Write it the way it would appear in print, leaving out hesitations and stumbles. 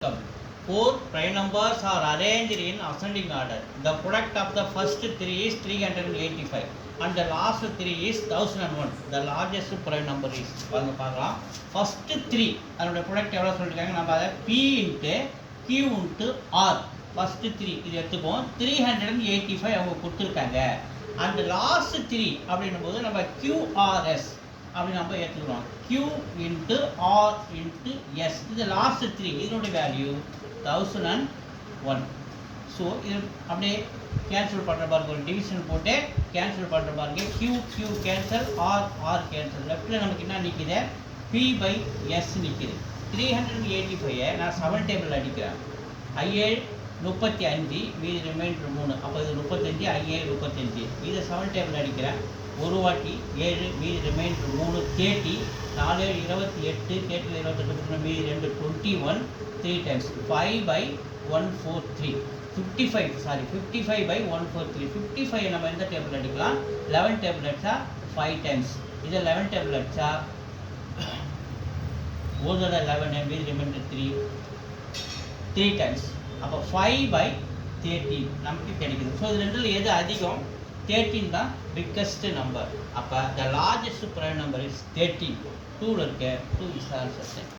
Four prime numbers are arranged in ascending order. The product of the first three is 385 and the last three is 1001. The largest prime number is first three. அதோட product எவ்வளோ சொல்லிருக்காங்க நம்ம அதை P into Q into R. First three இது எடுத்துப்போம் 385 அவங்க கொடுத்துருக்காங்க. And last three அப்படின்னும் போது நம்ம QRS அப்படி நம்ம ஏற்றுக்கிறோம். Q into R into S. இது லாஸ்ட் த்ரீ இதனுடைய வேல்யூ 1001. ஸோ இது அப்படியே கேன்சல் பண்ணுற பாருங்க, ஒரு டிவிஷன் போட்டு கேன்சல் பண்ணுற பாருங்க. Q cancel, R cancel. லெஃப்டில் நமக்கு என்ன நிற்கிது? P/S நிற்கிது. 385 நான் 7 டேபிள் அடிக்கிறேன். I7 35, மீதி ரிமைண்டர் 3. அப்போ இது 35, I7 35. இதை 7 டேபிள் அடிக்கிறேன். ஒரு வாட்டி 7, மீதி ரிமைண்டர் 3, 30, 4 28, 30 28 மீதி 2 21, 3 times 5/143, 55/143. 55 நம்ம எந்த டேபிள் அடிக்கலாம்? 11 டேபிள் அடிச்சா 5 times. இதை 11 டேபிள் அடிச்சா ஒரு 11 மீதி ரிமைண்டர் 3 times. அப்போ 5/13 நமக்கு கிடைக்குது. ஸோ இது ரெண்டில் எது அதிகம்? 13 தான் பிக்கஸ்ட் நம்பர். அப்போ the largest prime number is 13. 2 இருக்கு. 2 இஸ் ஆன்சர்.